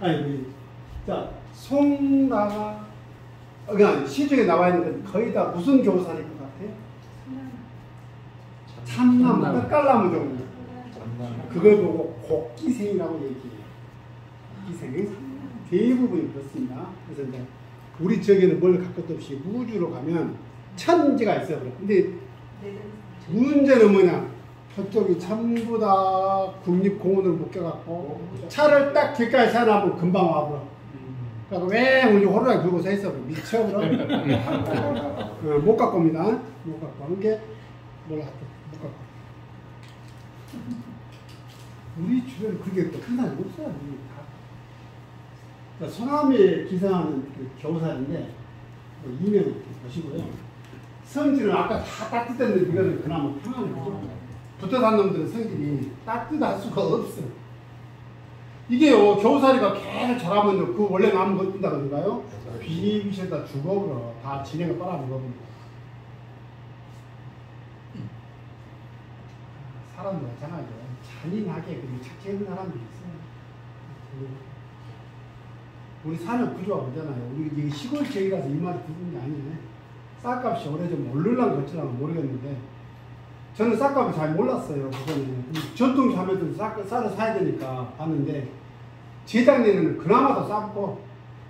아니, 자, 송나가, 그냥 시중에 나와 있는 건 거의 다 무슨 겨우살일 것 같아요? 참나무, 떡갈나무 종류. 그걸 보고 곡기생이라고 얘기해요. 곡기생. 대부분이 그렇습니다. 그래서 이제 우리 지역에는 뭘 갈 것도 없이 우주로 가면 천지가 있어요. 근데 문제는 뭐냐? 저쪽이 전부 다 국립공원으로 묶여갖고 차를 딱 길가에 세워놓으면 금방 와버려. 그러니까 왜 우리 호루라기 불고 서 있어? 미쳐버려. 못 갖고 옵니다. 못 갖고 오는 게 몰라. 못 갖고. 우리 주변에 그게 큰 사람이 없어요. 다. 소나무에 기생하는 그 겨우살인데 이면 보시고요. 성질은 아까 다 따뜻했는데 이거는 그나마 평안해요. 붙어 산 놈들은 성질이 따뜻할 수가 없어. 이게요, 겨우살이가 계속 자라면 그 원래 나무 건든다 그런가요? 비비셔다 죽어버려. 다 지네가 빨아먹어버려. 사람도 마찬가지죠. 잔인하게 그리고 착해하는 사람들이 있어요. 우리 사는 구조가 그러잖아요. 우리 시골 지역이라서 이 말이 듣는 게 아니에요. 쌀값이 오래전 오를랑 거칠랑 모르겠는데 저는 쌀값을 잘 몰랐어요. 그전에 전통 자매들 쌀을 사야 되니까 봤는데 재작년에는 그나마 더 싸고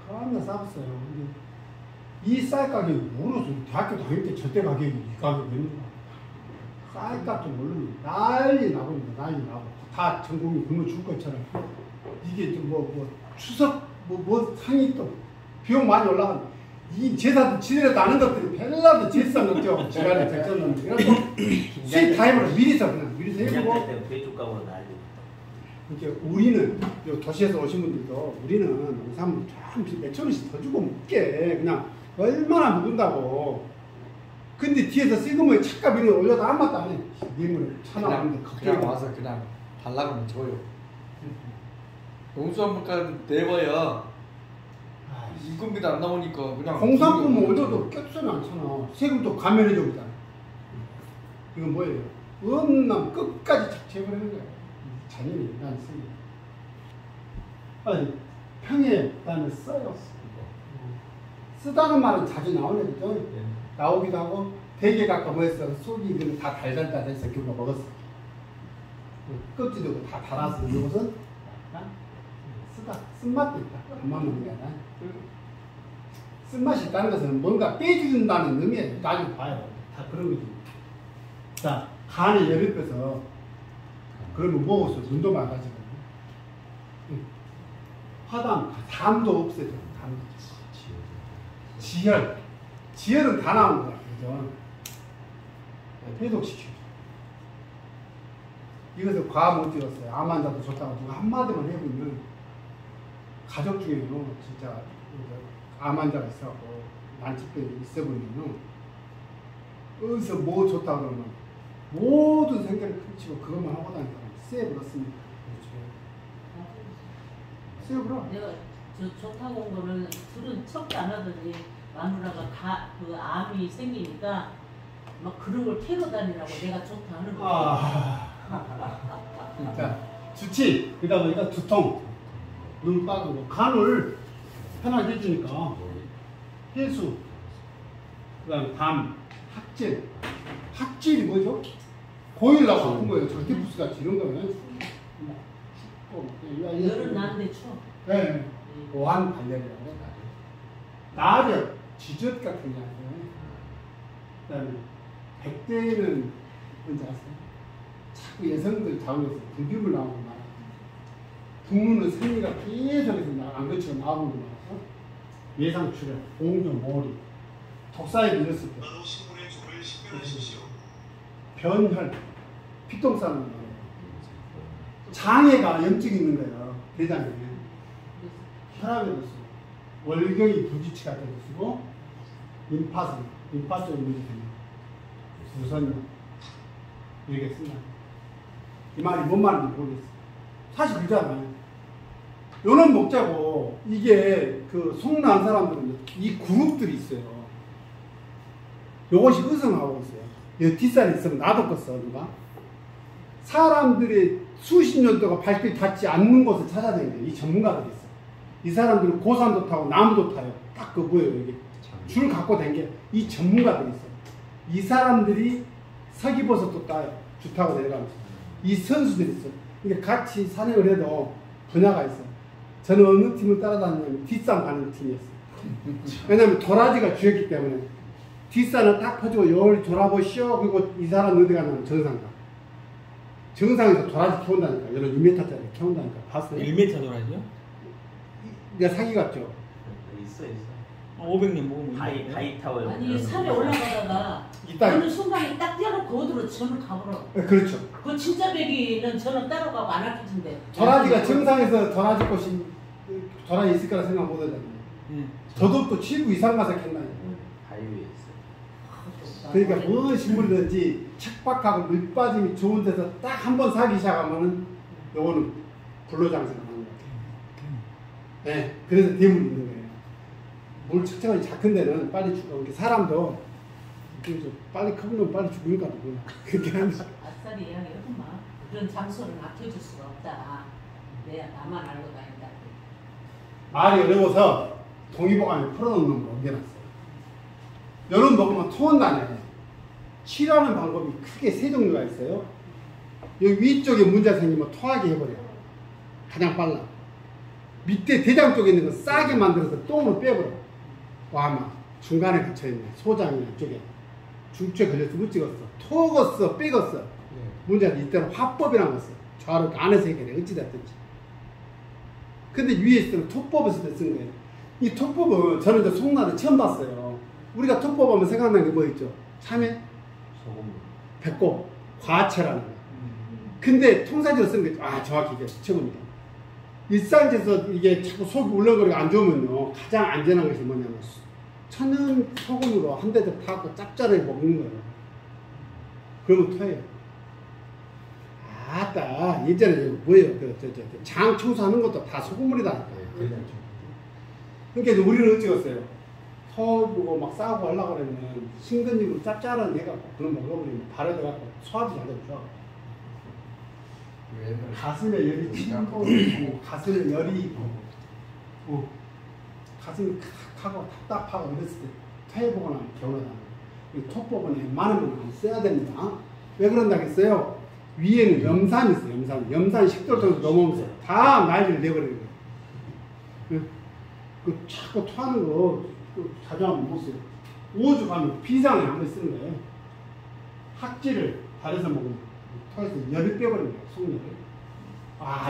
그나마 싸웠어요. 근데 이 쌀 가격이 모르서 대학교 다닐 때 저때 가격이 이 가격이었는가. 쌀값도 모르면 난리 나고 난리 나고 다 전국이 굶어 죽을 것처럼 이게 뭐 추석 뭐 상이 또 비용 많이 올라간 이 제사도 지내려도 아는 것들이 별나도 제사상 없죠. 지간에 절전은 그래서 수입 다 해버려. 미리서 그냥 미리서 해보고 배추값으로 난리. 이렇게 우리는 도시에서 오신 분들도 우리는 농산물 좀 몇천 원씩 더 주고 먹게 그냥 얼마나 먹는다고. 근데 뒤에서 시그머에 착값 이런 거 올려도 아무 맛도 안 해. 님을 찾아왔는데 그냥 와서 그냥 달라고 줘요. 농수산물가는 내봐야 인건비도 안 나오니까 그냥 공산품 올려도 깨끗하지 않잖아. 세금도 감면해줘 그잖아. 이건 뭐예요? 없는 끝까지 착취해버리는 거야. 잔인히 난 쓰기. 아니 평에 나는 써요. 쓰다는 말은 자주 나오네 그죠? 나오기도 하고 되게 가까 뭐했어? 속이 이거는 다 달달달 해서 그거 먹었어. 껍질도 다 달았어. 이것은 쓰다 쓴맛도 있다. 안만 먹는 게 아니라 쓴맛이 있다는 것은 뭔가 빼준다는 의미에 나중에 봐요. 다 그런 거지. 자, 간에 열을 빼서 그러면 먹어서 눈도 맑아지거든요. 화담, 담도 없애줘. 담도. 지혈. 지혈은 다 나온 거야. 그죠? 해독시켜줘. 이것을 과학 못 찍었어요. 암 환자도 좋다고 누가 한마디만 해보면 가족 중에는 진짜 암 환자가 있어갖고 난치병이 있어보면은 어디서 뭐 좋다 그러면 모든 생각을 펼치고 그것만 하고 다니는 사람이 쎄버렸습니다. 쎄버려. 내가 저 좋다고 온 거를 둘은 척도 안 하더니 마누라가 다 그 암이 생기니까 막 그런 걸 캐러 다니라고 내가 좋다 하는 거야. 자, 주치, 그러다 보니까 두통, 눈 빠지고 간을 편하게 해주니까 해수, 그다음 담, 학질. 학질이 뭐죠? 고일라고 아픈 거예요. 전티푸스 같이 이런 거는 열은 나는데 추워. 네, 오한 발열이라고 해요. 나력, 지젓 같은 게 아니에요. 그다음에 백대는 뭔지 아세요? 자꾸 여성들 자원에서 분비물 나오고 말아요. 분무는 생리가 계속해서 안 거치고 나오는 거 말아서 예상출혈, 공조, 모리, 독사에 밀렸을 때 변혈, 피똥 싸는 거 말이에요. 장애가 염증이 있는 거예요. 대장에. 혈압에도 쓰고 월경이 불규칙할 때도 쓰고 림파선, 림파 쪽에 문제 되면 부선 이렇게 쓴다. 이 말이 뭔 말인지 모르겠어. 사실 그렇잖아요. 요런 먹자고 이게 그 속난 사람들은 이 그룹들이 있어요. 요것이 의성하고 있어요. 이 뒷살이 있으면 놔뒀겠어 누가? 사람들이 수십 년 동안 발길 닿지 않는 곳을 찾아다니는 이 전문가들이 있어. 이 사람들은 고산도 타고 나무도 타요. 딱 그 뭐예요 여기 줄 갖고 댕겨. 이 전문가들이 있어. 이 사람들이 서기버섯도 따요. 줄 타고 내려가면서. 이 선수들이 있어. 그러니까 같이 산행을 해도 분야가 있어. 저는 어느 팀을 따라다니냐면 뒷산 가는 팀이었어요. 왜냐면 도라지가 주였기 때문에 뒷산을 딱 퍼주고 열 돌아보시오. 그리고 이 사람 어디 가냐면 정상 가. 정상에서 도라지 키운다니까. 여러 2m짜리 키운다니까. 봤어요? 1m 도라지요? 내가 사기 같죠? 있어. 500년 먹으면 바이 타워요. 아니 산에 올라가다가 이따 어느 순간에 딱 뛰어놓고 어디로 전을 가버려. 그렇죠. 그 진짜 배기는 저는 따라가고 안 할텐데. 도라지가 정상에서 도라지 꽃이 도라지 있을 거라 생각 못 하잖아요. 저도 또 7구 이상 가서 캤나요. 바위에 있어. 그러니까 무슨 식물이든지 척박하고 물빠짐이 좋은 데서 딱 한 번 사기 시작하면은 요거는 불로장생을 하는 거예요. 네, 그래서 대물이 있는 거예요. 물 측정이 작은 데는 빨리 죽어. 이렇게 사람도 그래서 빨리 크면 빨리 죽으니까 몰라. 그렇게 하는 거예요. 아싸리 이야기하구만. 그런 장소를 맡겨줄 수가 없다. 내가 나만 알고 다닌다. 말이 어려워서 동의보감에 풀어놓는 걸 옮겨놨어요. 여름 먹으면 토온다네. 치료하는 방법이 크게 세 종류가 있어요. 여기 위쪽에 문제가 생기면 토하게 해버려요. 가장 빨라. 밑에 대장 쪽에 있는 거 싸게 만들어서 똥으로 빼버려. 와마 중간에 갇혀있네. 소장이나 이쪽에. 중추에 걸려서 못 찍었어. 토었어, 빼갔어. 문제는 이때는 화법이라는 거 써. 좌로 안에서 해결해. 어찌됐든지. 근데 위에 있으면 토법에서 쓴 거예요. 이 토법은 저는 이제 송나를 처음 봤어요. 우리가 토법 하면 생각나는 게 뭐 있죠? 참외, 소금. 배꼽, 과채라는 거. 근데 통사지로 쓰는 게, 정확히 이게 최고입니다. 일상에서 이게 자꾸 속이 울렁거리고 안 좋으면요, 가장 안전한 것이 뭐냐면, 천연 소금으로 한 대접 타고 짭짤하게 먹는 거예요. 그러면 토해요. 아따, 예전에 뭐예요? 장 청소하는 것도 다 소금물이다. 그러니까 우리는 어찌겠어요? 서보고 막 싸고 하려고 그러면 신근육으로 짭짤한 해갖고 그런 먹어버리면 발에 들어갖고 소화도 잘 되죠. 가슴에 열이 침고 있고 가슴에 열이 있고 가슴이 칵하고 답답하고 이랬을 때 퇴해보거나 겨울하다. 톡법은 웬만하면 안 써야 됩니다. 왜 그런다겠어요? 위에는 염산이 있어요. 염산 식도 정도 넘어오면서 다 난리를 내버리는 거예요. 그 자꾸 토하는 거 자주 한번 못 써요. 오주 가면 비상에 한 번 쓰는 거예요. 학지를 발에서 먹으면 토해서 열을 빼버리는 거예요. 속열을.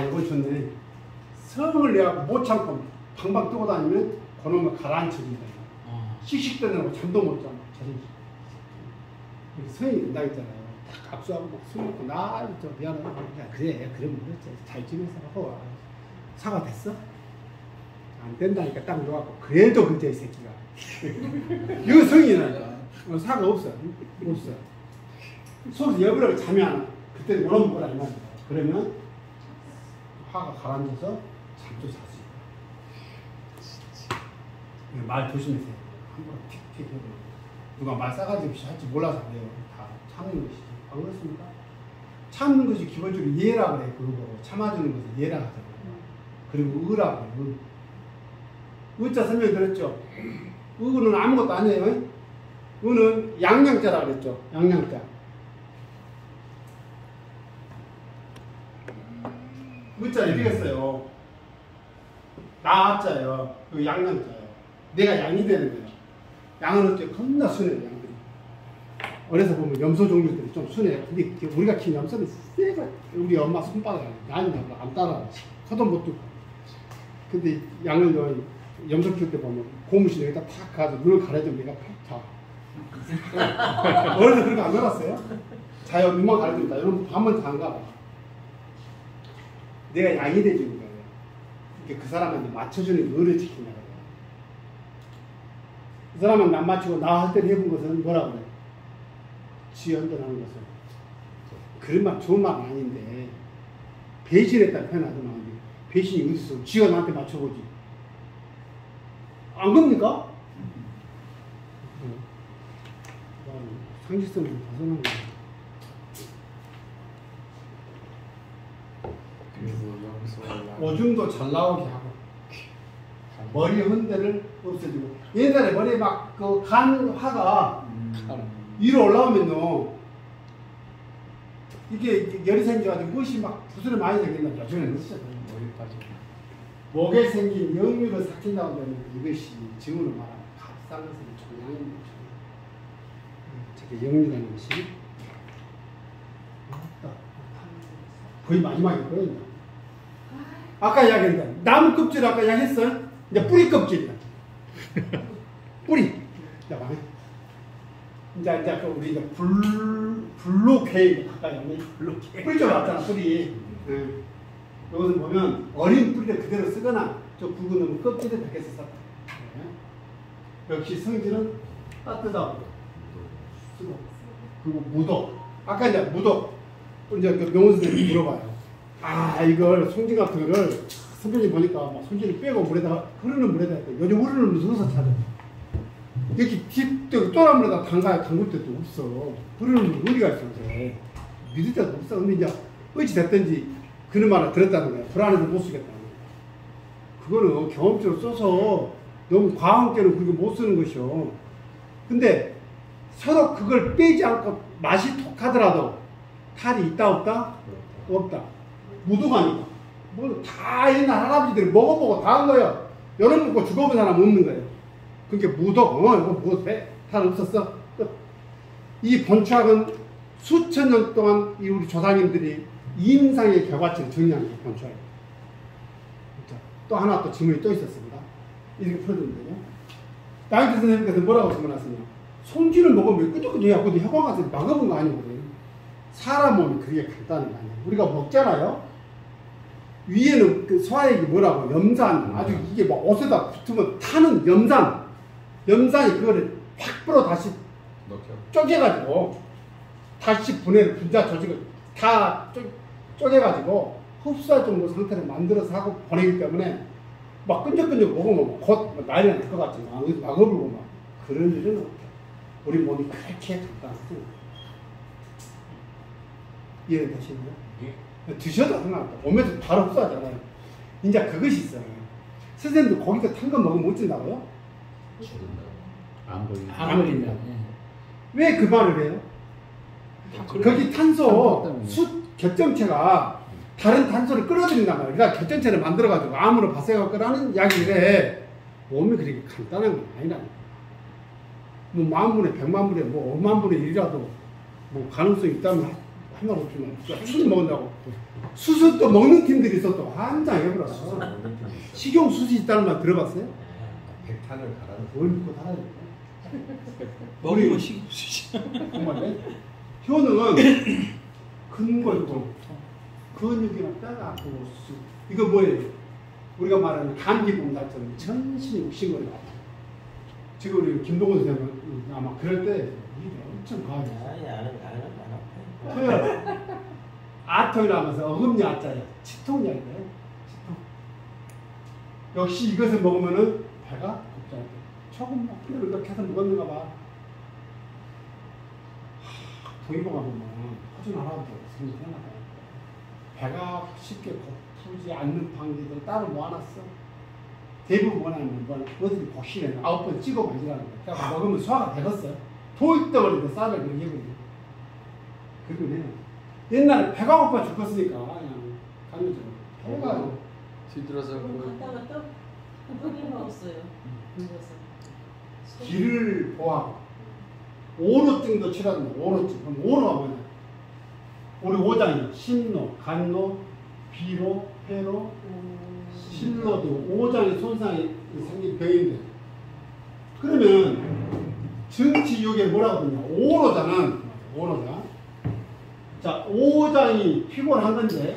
이거 좋네. 성을 내갖고 못 참고 방방 뜨고 다니면 그놈을 가라앉혀준다. 씩씩대느라고 잠도 못 자. 성이 된다 했잖아요. 딱 압수하고 막 술 먹고 좀 미안하다. 그래 그러면 그렇지. 잘 지내서 하고 사과 됐어? 안 된다니까 딱 놓아갖고 그래도 그때 이 새끼가 이거 성이라니까. 사과 없어. 속에서 여부라고 잠이 안 와. 그때 뭐라면 뭐라 안 합니다. 그러면 화가 가라앉아서 잠도 잘 수 있다. 말 조심하세요. 한번 틱틱 해도 누가 말 싸가지 없이 할지 몰라서 안 돼요. 다 참는 것이지. 안 그렇습니까? 참는 것이 기본적으로 예라 그래. 그거 참아주는 것을 예라 하잖아요. 그리고 의라 그래. 의자 설명드렸죠. 의는 아무것도 아니에요. 의는 양양자라 그랬죠. 양양자. 의자 이렇겠어요. 나자예요. 그 양양자예요. 내가 양이 되는 거예요. 양은 어째 겁나 순해요. 양들이. 어려서 보면 염소 종류들이 좀 순해요. 근데 우리가 키운 염소는 세가 우리 엄마 손바닥 양이 나보다 안 따라. 커도 못 듣고. 근데 양을 염소 키울 때 보면 고무신 여기다 탁 가서 눈을 가려주면 얘가 팍 자. 어려서 그렇게 안 놀았어요? 자요 눈만 가려줍니다. 여러분 한번 다 안 가봐. 내가 양이 돼주는 거예요. 그 사람한테 맞춰주는 의를 지킨다. 그 사람은 남 맞추고 나 할 때는 해본 것은 뭐라고 그래? 지 헌전하는 것은 그런 말 좋은 말은 아닌데 배신했다는 표현하더만 배신이 어디서 지가 나한테 맞춰보지 안 겁니까? 상식성을 좀 벗어난 거예요. 오줌도 잘 나오게 하고 머리 흔들을 없애주고 옛날에 머리에 막 그 간화가 위로 올라오면요 이게 열이 생겨가지고 무엇이 막 부스를 많이 생긴다. 나중에는 없어요. 머리 빠지고. 목에 생긴 역류를 삭힌다고 하면 이것이 증으로 말하는 갑상선의 종양입니다. 저게 역류라는 것이 거의 마지막이거든요. 아까 이야기했던 나무 껍질 아까 이야기했어요. 이제 뿌리 껍질이다. 뿌리. 자, 봐요. 이제 우리 이제 블루케이 가까이 오면 뿌리 좀 왔잖아 뿌리. 여기서 보면 어린 뿌리를 그대로 쓰거나 좀 굵은 놈은 껍질에 벗겨서 썼다. 역시 성질은 따뜻하고 쓰고 그리고 무독. 아까 이제 무독 이제 그 명호 선생님이 물어봐요. 아 이걸 송진 같은 거를 선배님 보니까 막 송진을 빼고 물에다가 흐르는 물에다가 요즘 흐르는 물 넣어서 찾아. 이렇게 또란 물에다 담글 때도 없어. 흐르는 물 어디가 있어 이제 믿을 때도 없어. 근데 이제 어찌 됐든지 그런 말을 들었다는 거야. 불안해서 못 쓰겠다는 거야. 그거는 경험적으로 써서 너무 과학계는 그렇게 못 쓰는 것이요. 근데 서로 그걸 빼지 않고 맛이 독하더라도 탈이 있다 없다? 없다. 무도가니까. 뭐 다 옛날 할아버지들이 먹어보고 다 한 거예요. 여름 먹고 죽어본 사람 없는 거예요. 그러니까 무도, 이거 뭐 돼? 탈 없었어? 끝. 이 본초학은 수천 년 동안 이 우리 조상님들이 임상의 결과치를 정리한 게 본초학이에요. 또 하나 또 질문이 또 있었습니다. 이렇게 풀어줬는데요. 나이트 선생님께서 뭐라고 질문하시냐? 송진을 먹으면 끄적끄적해야 그것도 혈관 가서 막아본 거 아니거든요. 사람 몸이 그게 간단한 거 아니에요. 우리가 먹잖아요. 위에는 그 소화액이 뭐라고? 염산. 아주 이게 막 옷에다 붙으면 타는 염산. 염산이 그거를 100% 다시 쪼개가지고 다시 분해를 분자 조직을 다 쪼개가지고 흡수할 정도 상태를 만들어서 하고 보내기 때문에 막 끈적끈적 먹으면 곧 난리가 날 것 같지만 어디서 막아불고 막 그런 일은 없다. 우리 몸이 그렇게 간단하고 이해되시나요? 드셔도 상관없다. 몸에서 바로 흡수하잖아요. 이제 그것이 있어요. 선생님도 거기서 탄 거 먹으면 어쩐다고요? 안 보이는. 안 걸린다. 왜 그 말을 해요? 거기 탄소, 결정체가 다른 탄소를 끌어들인단 말이에요. 그러니까 결정체를 만들어가지고 암으로 발생하고 끄라는 이야기를 해. 몸이 그렇게 간단한 건 아니라니까. 뭐 만분의 100만분의 뭐 5만분의 1이라도 뭐 가능성이 있다면 할 말 없지만 술 먹는다고 수술도 먹는 팀들이 있어도 한장 해보라. 식용수시 있다는 말 들어봤어요? 백탄을 갈아서 뭘 믿고 살아야 돼? 먹으면 식으시지. 정말요? 효능은 근골통, 근육이나 뼈가 아프고 이거 뭐예요? 우리가 말하는 감기봉달처럼 전신이 욱신거리고 아파요. 지금 우리 김동훈 선생님은 아마 그럴 때 일이 엄청 과해요. 토요. 아토이라 하면서 어금니 아자예요. 치통약이에요. 치통. 역시 이것을 먹으면은 배가 고프지 않게. 조금 막 피를 이렇게 해서 먹었는가 봐. 동의보가 보면 허준 할아버지 생각나요. 배가 쉽게 고프지 않는 방지들 따로 모아놨어. 대부분 뭐냐면 어디를 복실해 9번 찍어 만지라는 거야. 그러니까 먹으면 소화가 되겠어요. 돌덩어리도 쌀을 그렇게 해버려. 그리고 옛날에 배가 고파 죽었으니까 그냥 간헐적으로 배가 뒤들어서 갔다가 또 흙이 먹었어요. 늙어서. 기를 보하고 오로증도 치료한다. 오로증. 그럼 오로가 뭐냐? 우리 오장이 신노, 간노, 비로, 폐로, 신노도 오장의 손상이 생긴 병인데 그러면 정치욕에 뭐라고 그러냐? 오로자는 오로자. 자, 오장이 피곤한 건데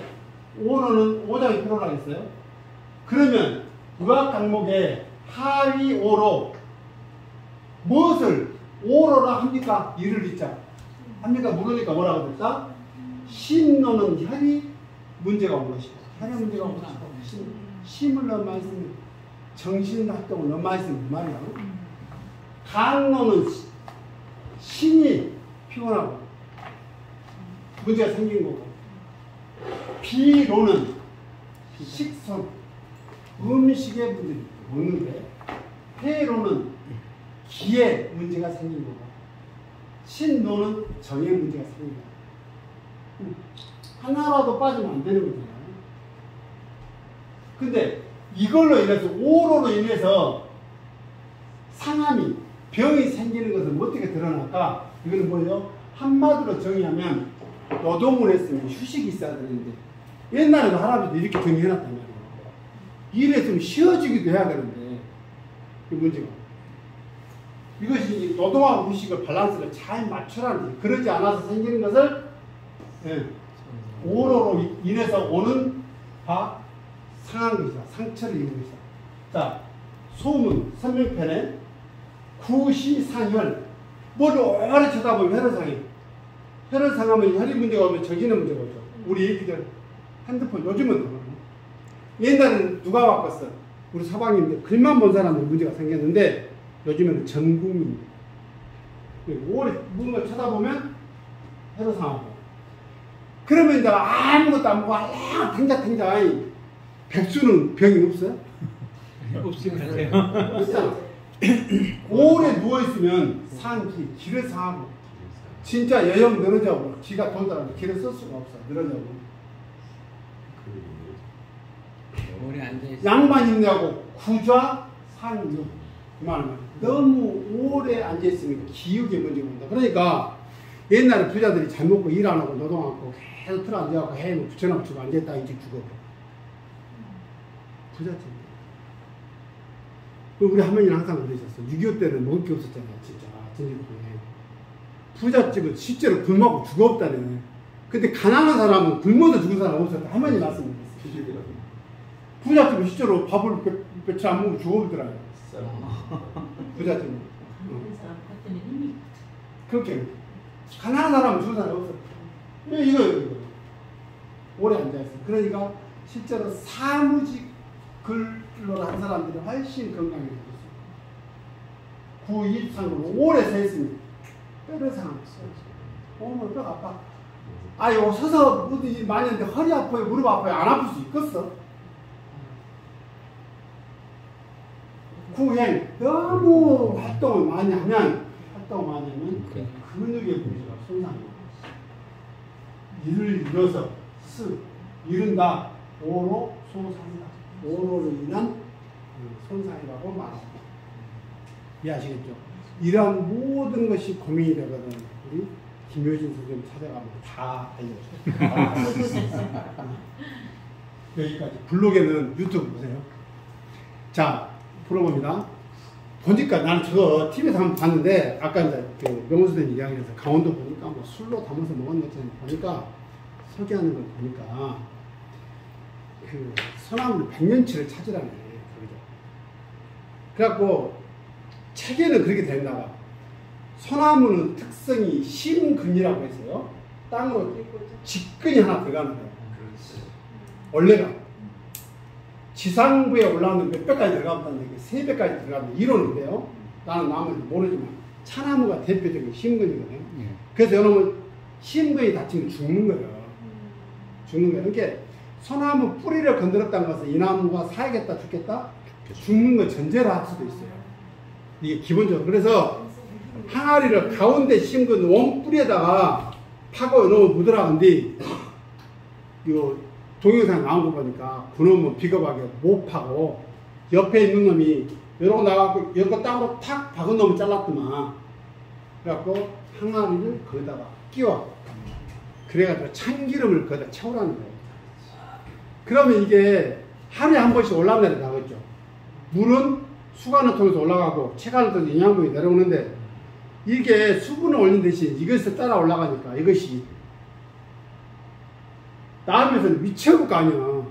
오로는 오장이 피곤하다 했어요. 그러면 의학 강목에 하위 오로 무엇을 오로라 합니까? 이를 있자 합니까? 모르니까 뭐라고 됐다? 신노는 혈이 문제가 온 것이고 혈의 문제가 온 것이고 심을 너무 많이 쓰면 정신활동을 너무 많이 쓰면 말이야. 간노는 신이 피곤하고 문제가 생긴 거고 비로는 식성 음식의 문제입니다. 먹는데 회로는 기에 문제가 생긴 거고 신노는 정에 문제가 생긴 거야. 하나라도 빠지면 안 되는 거잖아요. 근데 이걸로 인해서 오로로 인해서 상함이 병이 생기는 것은 어떻게 드러날까? 이거는 뭐예요? 한마디로 정의하면 노동을 했으면 휴식이 있어야 되는데 옛날에도 할아버지도 이렇게 정의해놨단 말이에요. 일했으면 쉬어주기도 해야 되는데 이 문제가 이것이 노동하고 휴식을 밸런스를 잘 맞추라는 거예요. 그러지 않아서 생기는 것을 오로로 인해서 오는 상한 것이다. 상처를 입는 것이다. 자, 소문 선명편에 구시상혈 머리 오래 쳐다보면 혈흔상해. 혈흔상하면 혈이 문제가 오면 정신의 문제가 오죠. 우리 애기들 핸드폰 요즘은 더 옛날에는 누가 바꿨어? 우리 서방님들 글만 본 사람들 문제가 생겼는데 요즘에는 전 국민 오래 뭔가 쳐다보면 혈흔상하고 그러면 이제 아무것도 안 보고 탱자탱자 백수는 병이 없어요? 없으면 없잖아. 오래 누워있으면 상기, 기를 상하고 진짜 여염 늘어져고 기가 돌더라도 기를 쓸 수가 없어. 늘어져고 오래 앉아있어. 양반 힘내고 구좌 상유 그 말은 너무 오래 앉아있으면 기육에 문제가 온다. 그러니까 옛날에 부자들이 잘 먹고 일 안 하고 노동 안 하고 계속 틀어 앉아갖고 해면 붙여놓고 주고 앉아있다 일찍 죽어. 부잣집. 우리 할머니는 항상 그러셨어. 6.25 때는 먹을 게 없었잖아요. 진짜. 부잣집은 실제로 굶어고 죽어 없다네. 근데 가난한 사람은 굶어서 죽은 사람 없었다. 할머니 말씀이었어요. 부잣집은 실제로 밥을 며칠 안 먹고 죽어 없더라고요. 부잣집은. 한 사람 같은 힘이 그렇게. 가난한 사람은 죽은 사람이 없었다. 이거. 오래 앉아있어. 그러니까 실제로 사무직 글로 한 사람들이 훨씬 건강해졌어요. 9.23으로 오래 서 있으면 뼈를 상했어요. 오늘 뼈가 아파. 아유, 서서 어디 많이 했는데 허리 아파요, 무릎 아파요. 안 아플 수 있겠어? 구행, 너무 활동을 많이 하면 근육의 부위가 손상해요. 이를 잃어서 이른다. 오로 소상이다. 오로로 인한 손상이라고 말합니다. 이해하시겠죠? 이러한 모든 것이 고민이 되거든. 우리 김효진 선생님 찾아가면 다 알려줘요. 여기까지. 블로그에는 유튜브 보세요. 자, 풀어봅니다. 보니까 나는 저거 TV에서 한번 봤는데 아까 이제 그 명호 선생님 이야기해서 강원도 보니까 뭐 술로 담아서 먹었는 것처럼 보니까 소개하는 걸 보니까 그 소나무 100년치를 찾으라는 거예요. 그래갖고 책에는 그렇게 됐나 봐. 소나무는 특성이 심근이라고 해서요. 땅으로 직근이 하나 들어가는 거예요. 원래가 지상부에 올라오는 몇 배까지 들어간다는 얘기, 3배까지 들어가는 이론인데요. 나는 나머지 모르지만 차나무가 대표적인 심근이거든요. 그래서 여러분 심근이 다치면 죽는 거예요. 그러니까 소나무 뿌리를 건드렸다는 것은 이 나무가 살겠다 죽겠다 죽는 거 전제로 할 수도 있어요. 이게 기본적으로. 그래서 항아리를 가운데 심근 원 뿌리에다가 파고 넣어 묻으라는데 이 동영상 나온 거 보니까 그놈은 비겁하게 못 파고 옆에 있는 놈이 이러고 나가고 여기 땅으로 탁 박은 놈을 잘랐더만. 그래갖고 항아리를 거기다가 끼워. 그래가지고 참기름을 거기다 채우라는 거예요. 그러면 이게 하루에 한 번씩 올라오는 데 나가겠죠. 물은 수관을 통해서 올라가고 체관을 통해서 영양분이 내려오는데 이게 수분을 올린 대신 이것을 따라 올라가니까 이것이 나오면서 미쳐볼 거 아니야.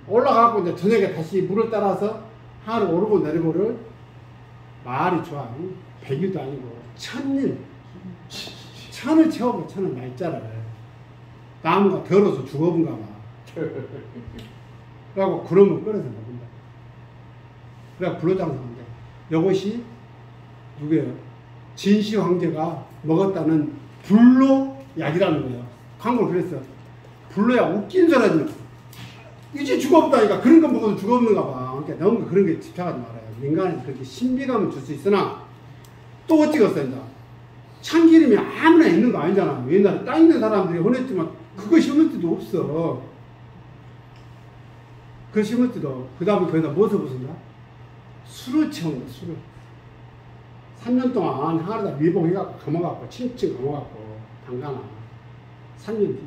올라가고 이제 저녁에 다시 물을 따라서 하루 오르고 내리고를 말이 좋아. 100일도 아니고 1000일. 1000을 채워봐. 1000을 날짜를. 나무가 더러서 죽어본가 봐. 그래갖고 구름을 끓여서 먹는다. 그래갖고 불로장사인데 이것이 누구예요? 진시 황제가 먹었다는 불로약이라는 거예요. 광고를 그랬어. 불로약 웃긴 소리 하지 마. 이제 죽어없다니까. 그런 거 먹어도 죽어없는가 봐. 그러니까 너무 그런 게 집착하지 말아요. 인간은 그렇게 신비감을 줄 수 있으나 또 어찌겠어 이제 참기름이 아무나 있는 거 아니잖아. 옛날에 땅 있는 사람들이 혼했지만 그거 심을 때도 없어. 그거 심을 때도 그 다음에 거기다 무엇을 부순다? 술을 채운다. 술을 3년 동안 항아리에다 밀봉해갖고 감아갖고 칭칭 감아갖고 담가놔. 3년 뒤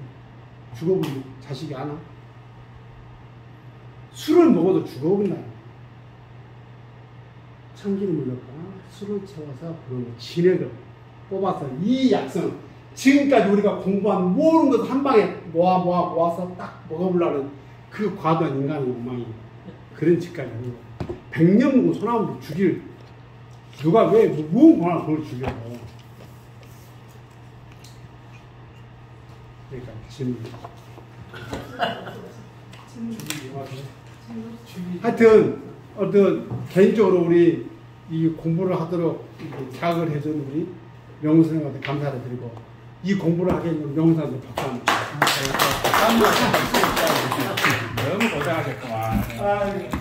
죽어버린 자식이 하나? 술을 먹어도 죽어본다. 참기름을 넣거나 술을 채워서 그런 진액을 뽑아서 이 약성, 지금까지 우리가 공부한 모든 것을 한 방에 모아서 딱 먹어보려는 그 과도한 인간의 욕망이 그런 짓까지 하는 거야. 100년 묵은 소나무를 죽일 누가 왜 무슨 권한을 그걸 죽여. 그러니까 질문. 하여튼 어떤 개인적으로 우리 이 공부를 하도록 자극을 해준 우리 명훈 선생님한테 감사를 드리고 이 공부를 하게 해준 명훈 선생님 박수 한번. 너무 고생하셨구만.